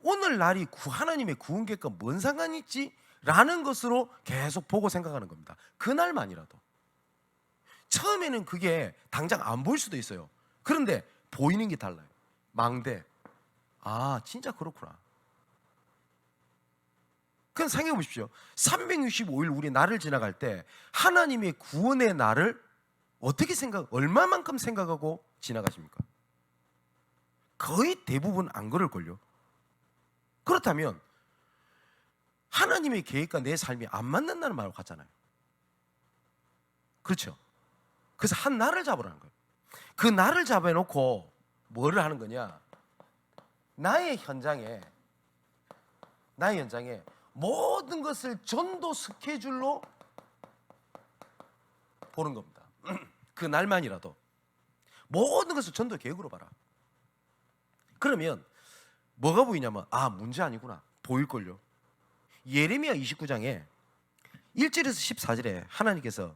오늘 날이 하나님의 구원 계획과 뭔 상관이 있지? 라는 것으로 계속 보고 생각하는 겁니다. 그날만이라도. 처음에는 그게 당장 안 보일 수도 있어요. 그런데 보이는 게 달라요. 망대. 아, 진짜 그렇구나. 그냥 생각해 보십시오. 365일 우리 날을 지나갈 때 하나님의 구원의 날을 어떻게 얼마만큼 생각하고 지나가십니까? 거의 대부분 안 그럴걸요. 그렇다면 하나님의 계획과 내 삶이 안 맞는다는 말과 같잖아요. 그렇죠? 그래서 한 날을 잡으라는 거예요. 그 날을 잡아놓고 뭐를 하는 거냐? 나의 현장에 모든 것을 전도 스케줄로 보는 겁니다. 그 날만이라도 모든 것을 전도 계획으로 봐라. 그러면 뭐가 보이냐면 문제 아니구나. 보일걸요. 예레미야 29장에 1절에서 14절에 하나님께서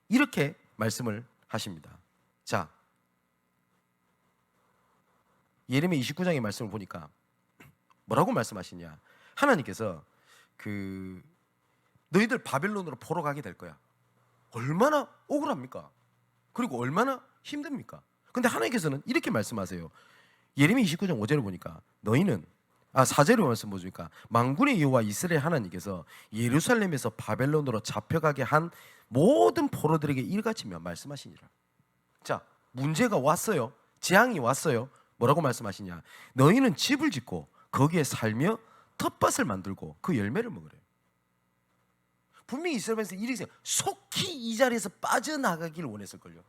이렇게 말씀을 하십니다. 자, 예레미야 29장의 말씀을 보니까 뭐라고 말씀하시냐? 하나님께서 너희들 바벨론으로 포로 가게 될 거야. 얼마나 억울합니까? 그리고 얼마나 힘듭니까? 근데 하나님께서는 이렇게 말씀하세요. 예레미야 29장 5절을 보니까 너희는 4절의 말씀 보니까 만군의 여호와 이스라엘 하나님께서 예루살렘에서 바벨론으로 잡혀가게 한 모든 포로들에게 이같이 말씀하시니라. 자, 문제가 왔어요. 재앙이 왔어요. 뭐라고 말씀하시냐? 너희는 집을 짓고 거기에 살며 텃밭을 만들고 그 열매를 먹으래요. 분명히 이스라엘에서 이렇게 생각해요. 속히 이 자리에서 빠져나가기를 원했을걸요.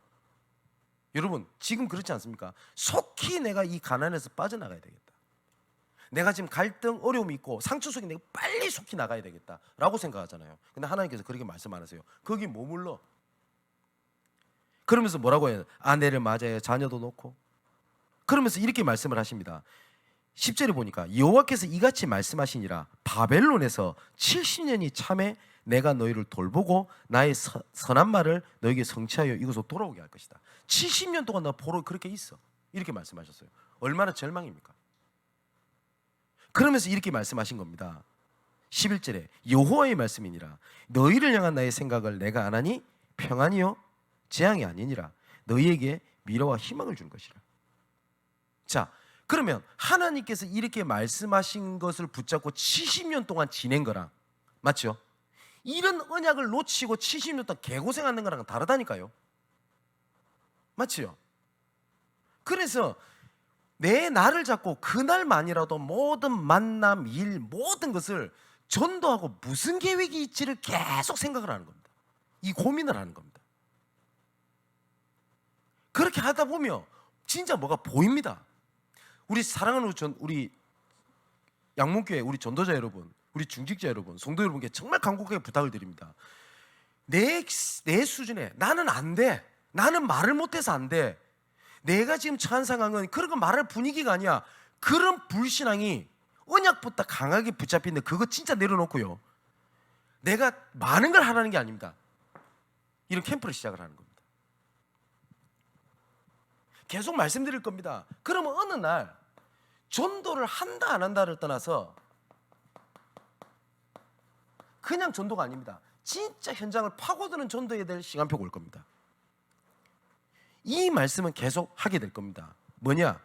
여러분 지금 그렇지 않습니까? 속히 내가 이 가난에서 빠져나가야 되겠다. 내가 지금 갈등, 어려움이 있고 상처 속에 내가 빨리 속히 나가야 되겠다라고 생각하잖아요. 근데 하나님께서 그렇게 말씀 안 하세요. 거기 머물러. 그러면서 뭐라고 해요? 아내를 맞아요. 자녀도 놓고. 그러면서 이렇게 말씀을 하십니다. 10절에 보니까 여호와께서 이같이 말씀하시니라. 바벨론에서 70년이 참에 내가 너희를 돌보고 나의 선한 말을 너에게 성취하여 이곳으로 돌아오게 할 것이다. 70년 동안 너 포로 그렇게 있어. 이렇게 말씀하셨어요. 얼마나 절망입니까? 그러면서 이렇게 말씀하신 겁니다. 11절에 여호와의 말씀이니라. 너희를 향한 나의 생각을 내가 안 하니 평안이요 재앙이 아니니라. 너희에게 미래와 희망을 준 것이라. 자, 그러면 하나님께서 이렇게 말씀하신 것을 붙잡고 70년 동안 지낸 거랑 맞죠? 이런 언약을 놓치고 70년 동안 개고생하는 거랑 다르다니까요. 맞죠? 그래서 내 나를 잡고 그날만이라도 모든 만남, 일, 모든 것을 전도하고 무슨 계획이 있지를 계속 생각을 하는 겁니다. 이 고민을 하는 겁니다. 그렇게 하다 보면 진짜 뭐가 보입니다. 우리 사랑하는 우리 양문교회 우리 전도자 여러분, 우리 중직자 여러분, 성도 여러분께 정말 간곡하게 부탁을 드립니다. 내 수준에 나는 안 돼. 나는 말을 못해서 안 돼. 내가 지금 처한 상황은 그런 거 말할 분위기가 아니야. 그런 불신앙이 언약부터 강하게 붙잡히는데 그거 진짜 내려놓고요. 내가 많은 걸 하라는 게 아닙니다. 이런 캠프를 시작을 하는 겁니다. 계속 말씀드릴 겁니다. 그러면 어느 날 전도를 한다 안 한다를 떠나서 그냥 전도가 아닙니다. 진짜 현장을 파고드는 전도해야 될 시간표가 올 겁니다. 이 말씀은 계속 하게 될 겁니다. 뭐냐?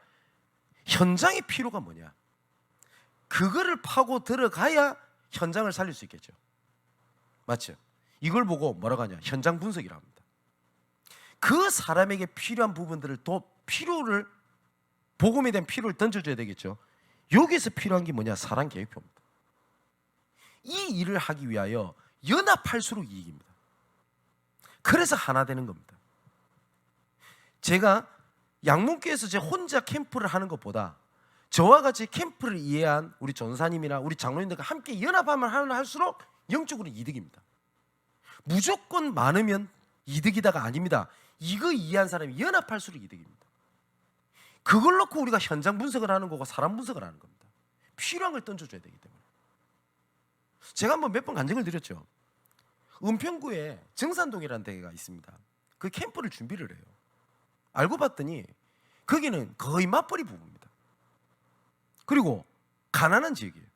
현장의 필요가 뭐냐? 그거를 파고 들어가야 현장을 살릴 수 있겠죠. 맞죠? 이걸 보고 뭐라고 하냐? 현장 분석이라고 합니다. 그 사람에게 필요한 부분들을 필요를 복음에 대한 필요를 던져줘야 되겠죠. 여기서 필요한 게 뭐냐? 사랑 계획표입니다. 이 일을 하기 위하여 연합할수록 이익입니다. 그래서 하나 되는 겁니다. 제가 양문교에서 제 혼자 캠프를 하는 것보다 저와 같이 캠프를 이해한 우리 전사님이나 우리 장로님들과 함께 연합하면 할수록 영적으로 이득입니다. 무조건 많으면 이득이다가 아닙니다. 이거 이해한 사람이 연합할수록 이득입니다. 그걸 놓고 우리가 현장 분석을 하는 거고 사람 분석을 하는 겁니다. 필요한 걸 던져줘야 되기 때문에. 제가 한번 몇 번 간증을 드렸죠. 은평구에 정산동이라는 데가 있습니다. 그 캠프를 준비를 해요. 알고 봤더니 거기는 거의 맞벌이 부부입니다. 그리고 가난한 지역이에요.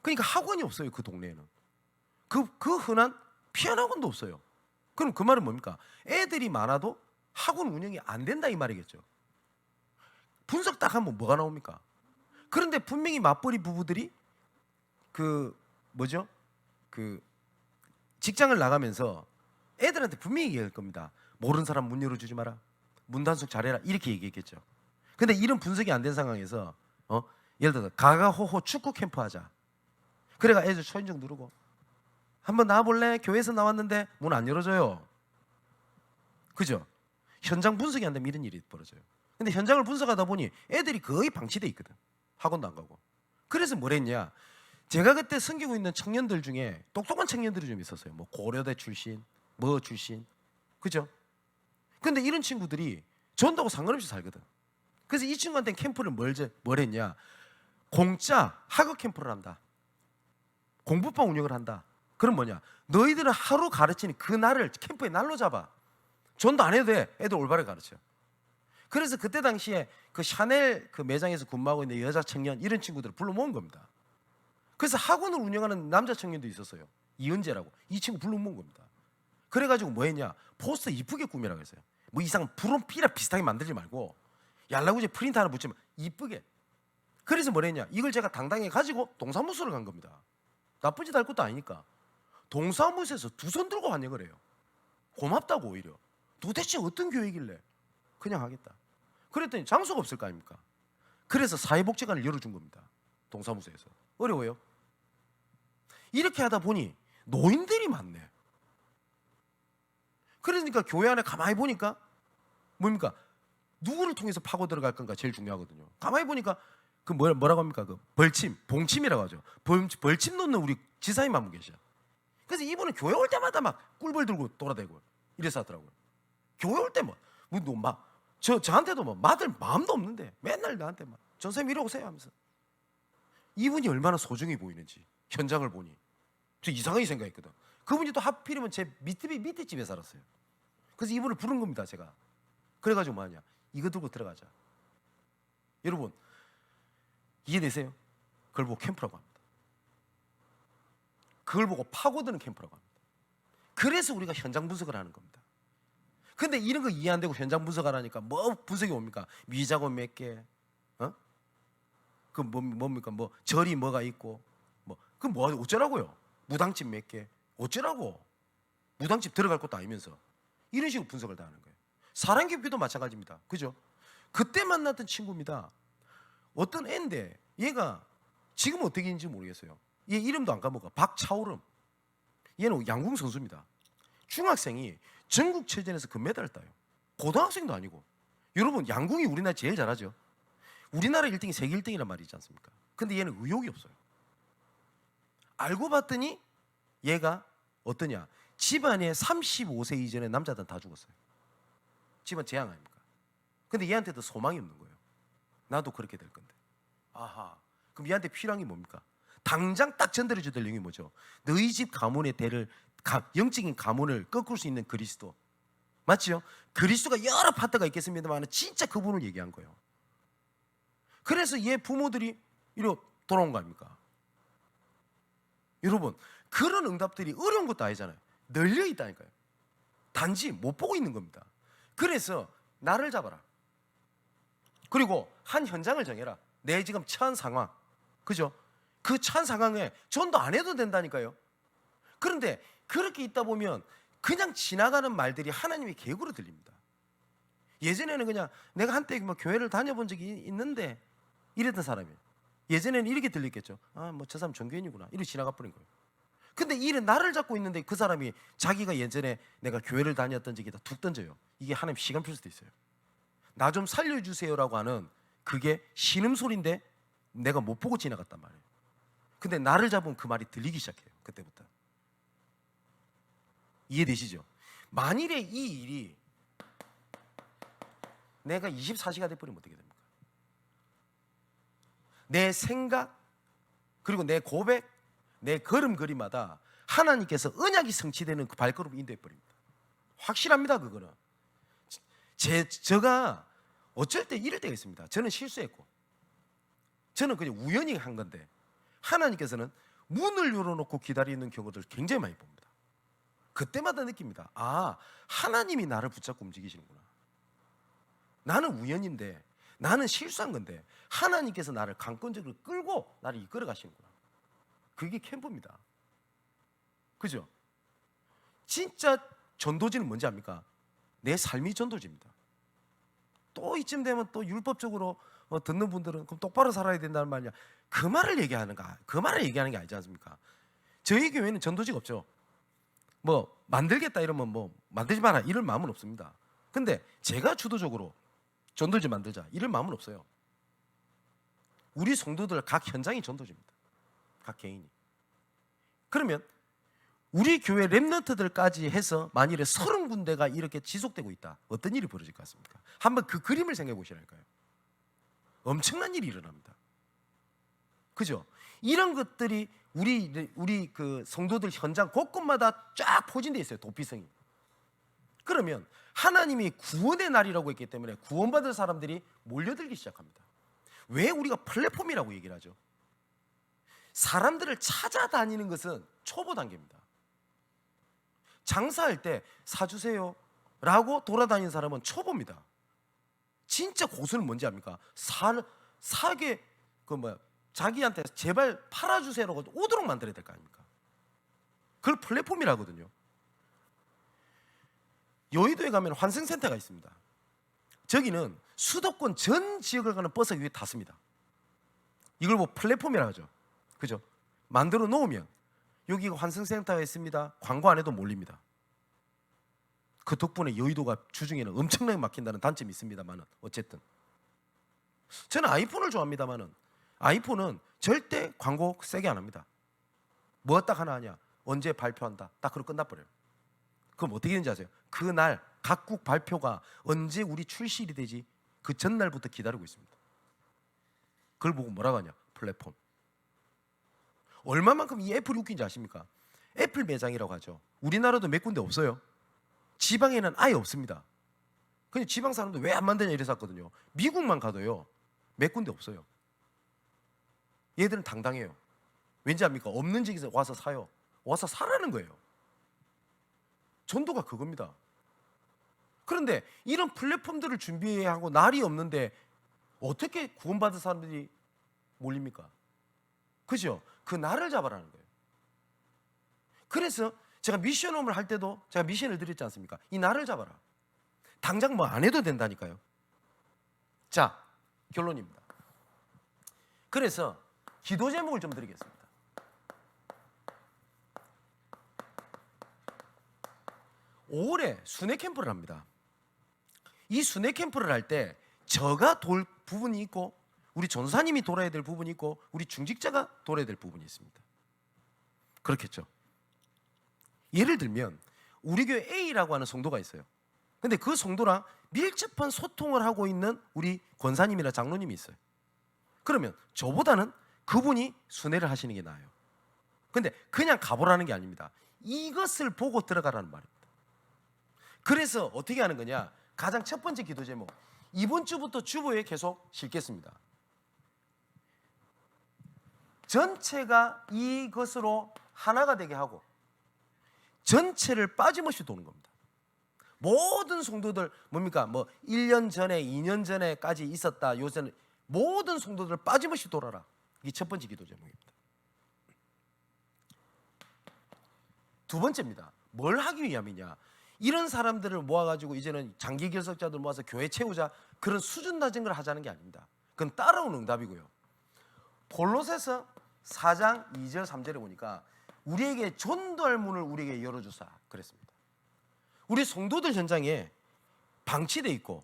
그러니까 학원이 없어요. 그 동네에는. 그 흔한 피아노 학원도 없어요. 그럼 그 말은 뭡니까? 애들이 많아도 학원 운영이 안 된다 이 말이겠죠. 분석 딱 하면 뭐가 나옵니까? 그런데 분명히 맞벌이 부부들이 그 뭐죠? 그 직장을 나가면서 애들한테 분명히 얘기할 겁니다. 모르는 사람 문 열어주지 마라. 문 단속 잘해라. 이렇게 얘기했겠죠. 근데 이런 분석이 안 된 상황에서 예를 들어서 가가호호 축구 캠프 하자. 그래가 애들 초인종 누르고 한번 나와볼래? 교회에서 나왔는데 문 안 열어줘요. 그죠? 현장 분석이 안 되면 이런 일이 벌어져요. 근데 현장을 분석하다 보니 애들이 거의 방치돼 있거든. 학원도 안 가고. 그래서 뭘 했냐? 제가 그때 섬기고 있는 청년들 중에 똑똑한 청년들이 좀 있었어요. 뭐 고려대 출신, 뭐 출신, 그죠? 근데 이런 친구들이 전도하고 상관없이 살거든. 그래서 이 친구한테는 캠프를 뭘 했냐? 공짜 학업 캠프를 한다. 공부방 운영을 한다. 그럼 뭐냐? 너희들은 하루 가르치는 그 날을 캠프의 날로 잡아. 전도 안 해도 돼. 애들 올바르게 가르쳐. 그래서 그때 당시에 그 샤넬 그 매장에서 근무하고 있는 여자 청년 이런 친구들을 불러 모은 겁니다. 그래서 학원을 운영하는 남자 청년도 있었어요. 이은재라고. 이 친구 불러 모은 겁니다. 그래가지고 뭐 했냐? 포스터 이쁘게 꾸미라고 했어요. 뭐 이상 프롬피라 비슷하게 만들지 말고 얄라구지 프린트 하나 붙이면 이쁘게. 그래서 뭘 했냐? 이걸 제가 당당히 가지고 동사무소를 간 겁니다. 나쁜 짓 할 것도 아니니까. 동사무소에서 두 손 들고 환영을 해요. 고맙다고 오히려. 도대체 어떤 교회길래 그냥 하겠다. 그랬더니 장소가 없을 거 아닙니까? 그래서 사회복지관을 열어준 겁니다. 동사무소에서. 어려워요? 이렇게 하다 보니 노인들이 많네. 그러니까 교회 안에 가만히 보니까 뭡니까? 누구를 통해서 파고 들어갈 건가 제일 중요하거든요. 가만히 보니까 그 뭐라고 합니까? 그 벌침, 봉침이라고 하죠. 벌침 놓는 우리 지사님 한 분 계셔. 그래서 이분은 교회 올 때마다 막 꿀벌 들고 돌아다니고 이래서 하더라고요. 교회 올 때 저한테도 맡을 마음도 없는데 맨날 나한테 전사님 이리 오세요 하면서. 이분이 얼마나 소중해 보이는지 현장을 보니 저 이상하게 생각했거든. 그분이 또 하필이면 제 밑에 집에 살았어요. 그래서 이분을 부른 겁니다 제가. 그래가지고 뭐하냐, 이거 들고 들어가자. 여러분 이해되세요? 그걸 보고 캠프라고 합니다. 그걸 보고 파고드는 캠프라고 합니다. 그래서 우리가 현장 분석을 하는 겁니다. 근데 이런 거 이해 안 되고 현장 분석하라니까 뭐 분석이 옵니까? 미자고 몇 개, 그 뭡니까? 뭐 절이 뭐가 있고, 그 어쩌라고요? 무당집 몇 개, 어쩌라고? 무당집 들어갈 것도 아니면서 이런 식으로 분석을 다 하는 거예요. 사랑교회도 마찬가지입니다. 그죠? 그때 만났던 친구입니다. 어떤 애인데 얘가 지금 어떻게 있는지 모르겠어요. 얘 이름도 안 까먹어. 박차오름. 얘는 양궁 선수입니다. 중학생이 전국체전에서 금메달을 따요. 고등학생도 아니고. 여러분 양궁이 우리나라 제일 잘하죠. 우리나라 1등이 세계 1등이란 말이지 않습니까? 근데 얘는 의욕이 없어요. 알고 봤더니 얘가 어떠냐? 집안에 35세 이전에 남자들은 다 죽었어요. 집안 재앙 아닙니까? 근데 얘한테도 소망이 없는 거예요. 나도 그렇게 될 건데. 아하. 그럼 얘한테 필요한 게 뭡니까? 당장 딱 전달해줘야 될 내용이 뭐죠? 너희 집 가문의 대를 영적인 가문을 꺾을 수 있는 그리스도. 맞지요? 그리스도가 여러 파트가 있겠습니다만 진짜 그분을 얘기한 거예요. 그래서 얘 부모들이 이리로 돌아온 거 아닙니까? 여러분 그런 응답들이 어려운 것도 아니잖아요. 널려 있다니까요. 단지 못 보고 있는 겁니다. 그래서 나를 잡아라. 그리고 한 현장을 정해라. 내 지금 처한 상황, 그죠? 그 처한 상황에 전도 안 해도 된다니까요. 그런데 그렇게 있다 보면 그냥 지나가는 말들이 하나님의 계획으로 들립니다. 예전에는 그냥 내가 한때 교회를 다녀본 적이 있는데 이랬던 사람이에요. 예전에는 이렇게 들렸겠죠. 저 사람 종교인이구나. 이렇게 지나가 버린 거예요. 근데 이 일은 나를 잡고 있는데 그 사람이 자기가 예전에 내가 교회를 다녔던 적이 다 툭 던져요. 이게 하나님 시간 필 수도 있어요. 나 좀 살려주세요라고 하는 그게 신음소리인데 내가 못 보고 지나갔단 말이에요. 근데 나를 잡으면 그 말이 들리기 시작해요. 그때부터. 이해되시죠? 만일에 이 일이 내가 24시가 돼버리면 어떻게 됩니까? 내 생각 그리고 내 고백, 내 걸음걸이마다 하나님께서 언약이 성취되는 그 발걸음을 인도해버립니다. 확실합니다. 그거는 제가 어쩔 때 이럴 때가 있습니다. 저는 실수했고 저는 그냥 우연히 한 건데 하나님께서는 문을 열어놓고 기다리는 경우들 굉장히 많이 봅니다. 그때마다 느낍니다. 아, 하나님이 나를 붙잡고 움직이시는구나. 나는 우연인데, 나는 실수한 건데 하나님께서 나를 강권적으로 끌고 나를 이끌어 가시는구나. 그게 캠프입니다. 그죠? 진짜 전도지는 뭔지 압니까? 내 삶이 전도지입니다. 또 이쯤 되면 또 율법적으로 듣는 분들은 그럼 똑바로 살아야 된다는 말이야. 그 말을 얘기하는 게 아니지 않습니까? 저희 교회는 전도지가 없죠. 뭐 만들겠다 이러면 뭐 만들지 마라 이런 마음은 없습니다. 근데 제가 주도적으로 전도지 만들자 이런 마음은 없어요. 우리 성도들 각 현장이 전도지입니다. 각 개인이. 그러면 우리 교회 렘넌트들까지 해서 만일에 30군데가 이렇게 지속되고 있다. 어떤 일이 벌어질 것 같습니까? 한번 그 그림을 생각해 보시라니까요. 엄청난 일이 일어납니다. 그죠? 이런 것들이 우리 그 성도들 현장 곳곳마다 쫙 포진되어 있어요. 도피성이. 그러면 하나님이 구원의 날이라고 했기 때문에 구원받을 사람들이 몰려들기 시작합니다. 왜 우리가 플랫폼이라고 얘기를 하죠? 사람들을 찾아다니는 것은 초보 단계입니다. 장사할 때 사주세요 라고 돌아다니는 사람은 초보입니다. 진짜 고수는 뭔지 압니까? 사게 자기한테 제발 팔아주세요라고 오도록 만들어야 될 거 아닙니까? 그걸 플랫폼이라 하거든요. 여의도에 가면 환승센터가 있습니다. 저기는 수도권 전 지역을 가는 버스가 위에 탔습니다. 이걸 뭐 플랫폼이라 하죠. 그죠? 만들어 놓으면 여기가 환승센터가 있습니다. 광고 안 해도 몰립니다. 그 덕분에 여의도가 주중에는 엄청나게 막힌다는 단점이 있습니다만은 어쨌든 저는 아이폰을 좋아합니다만은 아이폰은 절대 광고 세게 안 합니다. 뭐 딱 하나 하냐? 언제 발표한다. 딱 그러고 끝나버려요. 그럼 어떻게 되는지 아세요? 그날 각국 발표가 언제 우리 출시일이 되지? 그 전날부터 기다리고 있습니다. 그걸 보고 뭐라고 하냐? 플랫폼. 얼마만큼 이 애플이 웃긴지 아십니까? 애플 매장이라고 하죠. 우리나라도 몇 군데 없어요. 지방에는 아예 없습니다. 근데 지방 사람들 왜 안 만드냐 이래서 왔거든요. 미국만 가도요 몇 군데 없어요. 얘들은 당당해요. 왠지 압니까? 없는 지역에서 와서 사요. 와서 사라는 거예요. 전도가 그겁니다. 그런데 이런 플랫폼들을 준비해야 하고 날이 없는데 어떻게 구원받은 사람들이 몰립니까? 그죠? 그 날을 잡아라는 거예요. 그래서 제가 미션홈을 할 때도 제가 미션을 드렸지 않습니까? 이 날을 잡아라. 당장 뭐 안 해도 된다니까요. 자, 결론입니다. 그래서 기도 제목을 좀 드리겠습니다. 5월에 순회 캠프를 합니다. 이 순회 캠프를 할 때 저가 돌 부분이 있고 우리 전사님이 돌아야 될 부분이 있고 우리 중직자가 돌아야 될 부분이 있습니다. 그렇겠죠. 예를 들면 우리 교회 A라고 하는 성도가 있어요. 근데 그 성도랑 밀접한 소통을 하고 있는 우리 권사님이나 장로님이 있어요. 그러면 저보다는 그분이 순회를 하시는 게 나아요. 근데 그냥 가보라는 게 아닙니다. 이것을 보고 들어가라는 말입니다. 그래서 어떻게 하는 거냐? 가장 첫 번째 기도 제목, 이번 주부터 주보에 계속 실겠습니다. 전체가 이것으로 하나가 되게 하고 전체를 빠짐없이 도는 겁니다. 모든 성도들 뭡니까? 뭐 1년 전에 2년 전에까지 있었다. 요새는 모든 성도들 빠짐없이 돌아라. 이게 첫 번째 기도 제목입니다. 두 번째입니다. 뭘 하기 위함이냐? 이런 사람들을 모아가지고 이제는 장기 결석자들 모아서 교회 채우자, 그런 수준 낮은 걸 하자는 게 아닙니다. 그건 따라온 응답이고요. 골로새서 4장 2절 3절에 보니까 우리에게 전도할 문을 우리에게 열어주사 그랬습니다. 우리 성도들 현장에 방치되어 있고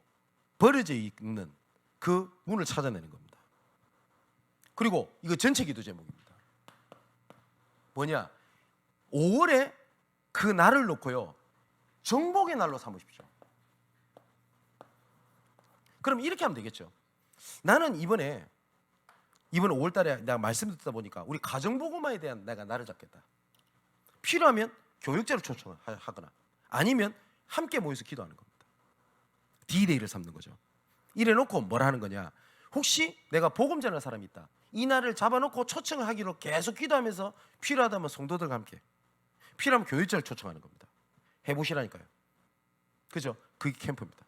버려져 있는 그 문을 찾아내는 겁니다. 그리고 이거 전체 기도 제목입니다. 뭐냐? 5월에 그 날을 놓고요 정복의 날로 삼으십시오. 그럼 이렇게 하면 되겠죠. 나는 이번에 5월 달에 내가 말씀 듣다 보니까 우리 가정복음화에 대한 내가 날을 잡겠다. 필요하면 교육자를 초청하거나 아니면 함께 모여서 기도하는 겁니다. D-Day를 삼는 거죠. 이래 놓고 뭐라 하는 거냐? 혹시 내가 복음 전할 사람이 있다, 이 날을 잡아놓고 초청을 하기로 계속 기도하면서 필요하다면 성도들과 함께, 필요하면 교육자를 초청하는 겁니다. 해보시라니까요. 그죠? 그게 캠프입니다.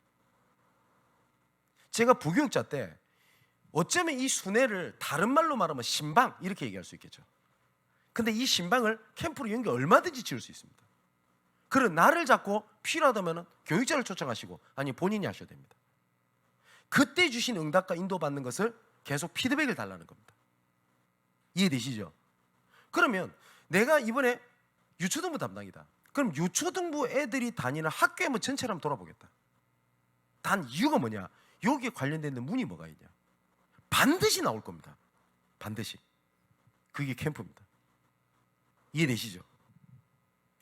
제가 부교육자 때 어쩌면 이 순회를 다른 말로 말하면 신방 이렇게 얘기할 수 있겠죠. 근데 이 신방을 캠프로 연결 얼마든지 지을 수 있습니다. 그런 날을 잡고 필요하다면 교육자를 초청하시고 아니 본인이 하셔도 됩니다. 그때 주신 응답과 인도받는 것을 계속 피드백을 달라는 겁니다. 이해되시죠? 그러면 내가 이번에 유초등부 담당이다. 그럼 유초등부 애들이 다니는 학교에 한번 전체를 한번 돌아보겠다. 단 이유가 뭐냐? 여기에 관련된 문이 뭐가 있냐? 반드시 나올 겁니다. 반드시. 그게 캠프입니다. 이해되시죠?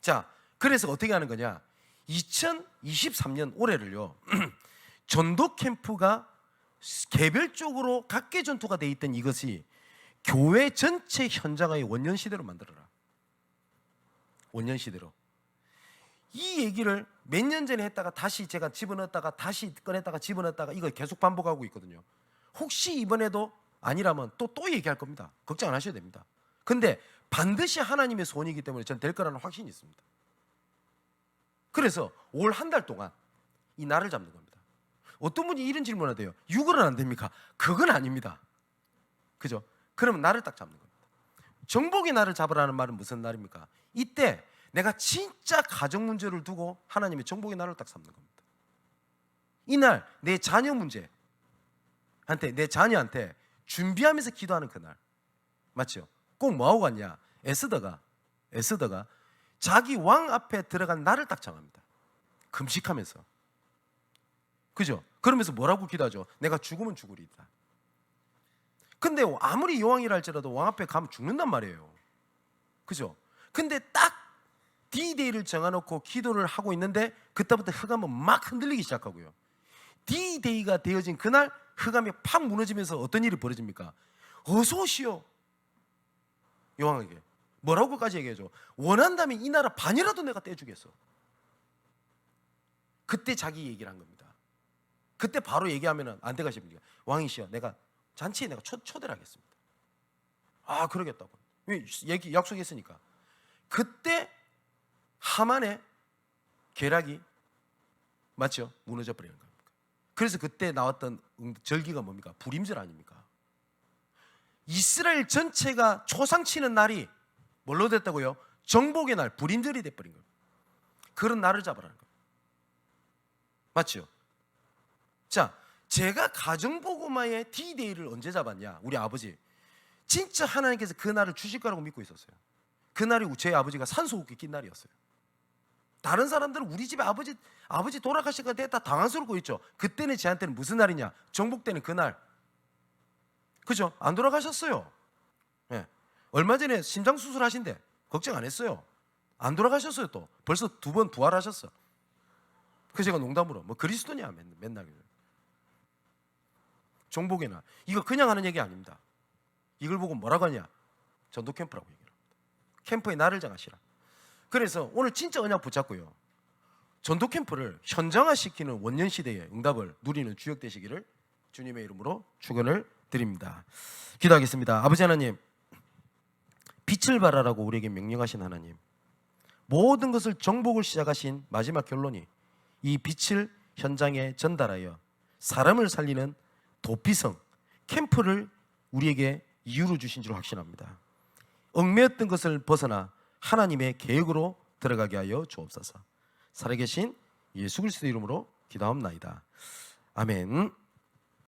자, 그래서 어떻게 하는 거냐? 2023년 올해를요 전도 캠프가 개별적으로 각계 전투가 돼 있던 이것이 교회 전체 현장의 원년시대로 만들어라. 원년시대로. 이 얘기를 몇 년 전에 했다가 다시 제가 집어넣었다가 다시 꺼냈다가 집어넣었다가 이걸 계속 반복하고 있거든요. 혹시 이번에도 아니라면 또 얘기할 겁니다. 걱정 안 하셔도 됩니다. 근데 반드시 하나님의 소원이기 때문에 전 될 거라는 확신이 있습니다. 그래서 올 한 달 동안 이 날을 잡는 겁니다. 어떤 분이 이런 질문을 하대요. 6월은 안 됩니까? 그건 아닙니다. 그죠? 그러면 날을 딱 잡는 겁니다. 정복의 날을 잡으라는 말은 무슨 날입니까? 이때 내가 진짜 가정 문제를 두고 하나님의 정복의 날을 딱 잡는 겁니다. 이날 내 자녀 문제한테, 내 자녀한테 준비하면서 기도하는 그날. 맞죠? 꼭 뭐하고 갔냐? 에스더가 자기 왕 앞에 들어간 날을 딱 정합니다. 금식하면서. 그죠? 그러면서 뭐라고 기도하죠? 내가 죽으면 죽으리이다. 근데 아무리 여왕이라 할지라도 왕 앞에 가면 죽는단 말이에요. 그죠? 근데 딱 D-Day를 정해놓고 기도를 하고 있는데 그때부터 흑암은 막 흔들리기 시작하고요. D-Day가 되어진 그날 흑암이 팍 무너지면서 어떤 일이 벌어집니까? 어서 오시오. 여왕에게 뭐라고까지 얘기해줘? 원한다면 이 나라 반이라도 내가 떼주겠어. 그때 자기 얘기를 한 겁니다. 그때 바로 얘기하면 안 돼가십니까? 왕이시여, 내가 잔치에 내가 초대를 하겠습니다. 아, 그러겠다고. 왜? 약속했으니까. 그때 하만의 계략이 맞죠? 무너져 버리는 겁니다. 그래서 그때 나왔던 절기가 뭡니까? 불임절 아닙니까? 이스라엘 전체가 초상치는 날이 뭘로 됐다고요? 정복의 날, 불임절이 돼버린 겁니다. 그런 날을 잡으라는 겁니다. 맞죠? 자, 제가 가정복음화의 D-Day를 언제 잡았냐? 우리 아버지 진짜 하나님께서 그 날을 주실 거라고 믿고 있었어요. 그날이 제 아버지가 산소호흡기 낀 날이었어요. 다른 사람들은 우리 집에 아버지 돌아가시니까 다 당황스럽고 있죠. 그때는 저한테는 무슨 날이냐? 정복 때는 그날. 그죠? 안 돌아가셨어요. 네. 얼마 전에 심장 수술하신대. 걱정 안 했어요. 안 돌아가셨어요. 또 벌써 2번 부활하셨어. 그래서 제가 농담으로 뭐 그리스도냐 맨날 정복의 날. 이거 그냥 하는 얘기 아닙니다. 이걸 보고 뭐라고 하냐? 전도 캠프라고 얘기합니다. 캠프의 날을 정하시라. 그래서 오늘 진짜 언약 붙잡고요. 전도 캠프를 현장화시키는 원년 시대의 응답을 누리는 주역 되시기를 주님의 이름으로 축원을 드립니다. 기도하겠습니다. 아버지 하나님, 빛을 발하라고 우리에게 명령하신 하나님, 모든 것을 정복을 시작하신 마지막 결론이 이 빛을 현장에 전달하여 사람을 살리는 도피성 캠프를 우리에게 이유로 주신 줄 확신합니다. 얽매였던 것을 벗어나 하나님의 계획으로 들어가게 하여 주옵소서. 살아계신 예수 그리스도 이름으로 기도하옵나이다. 아멘.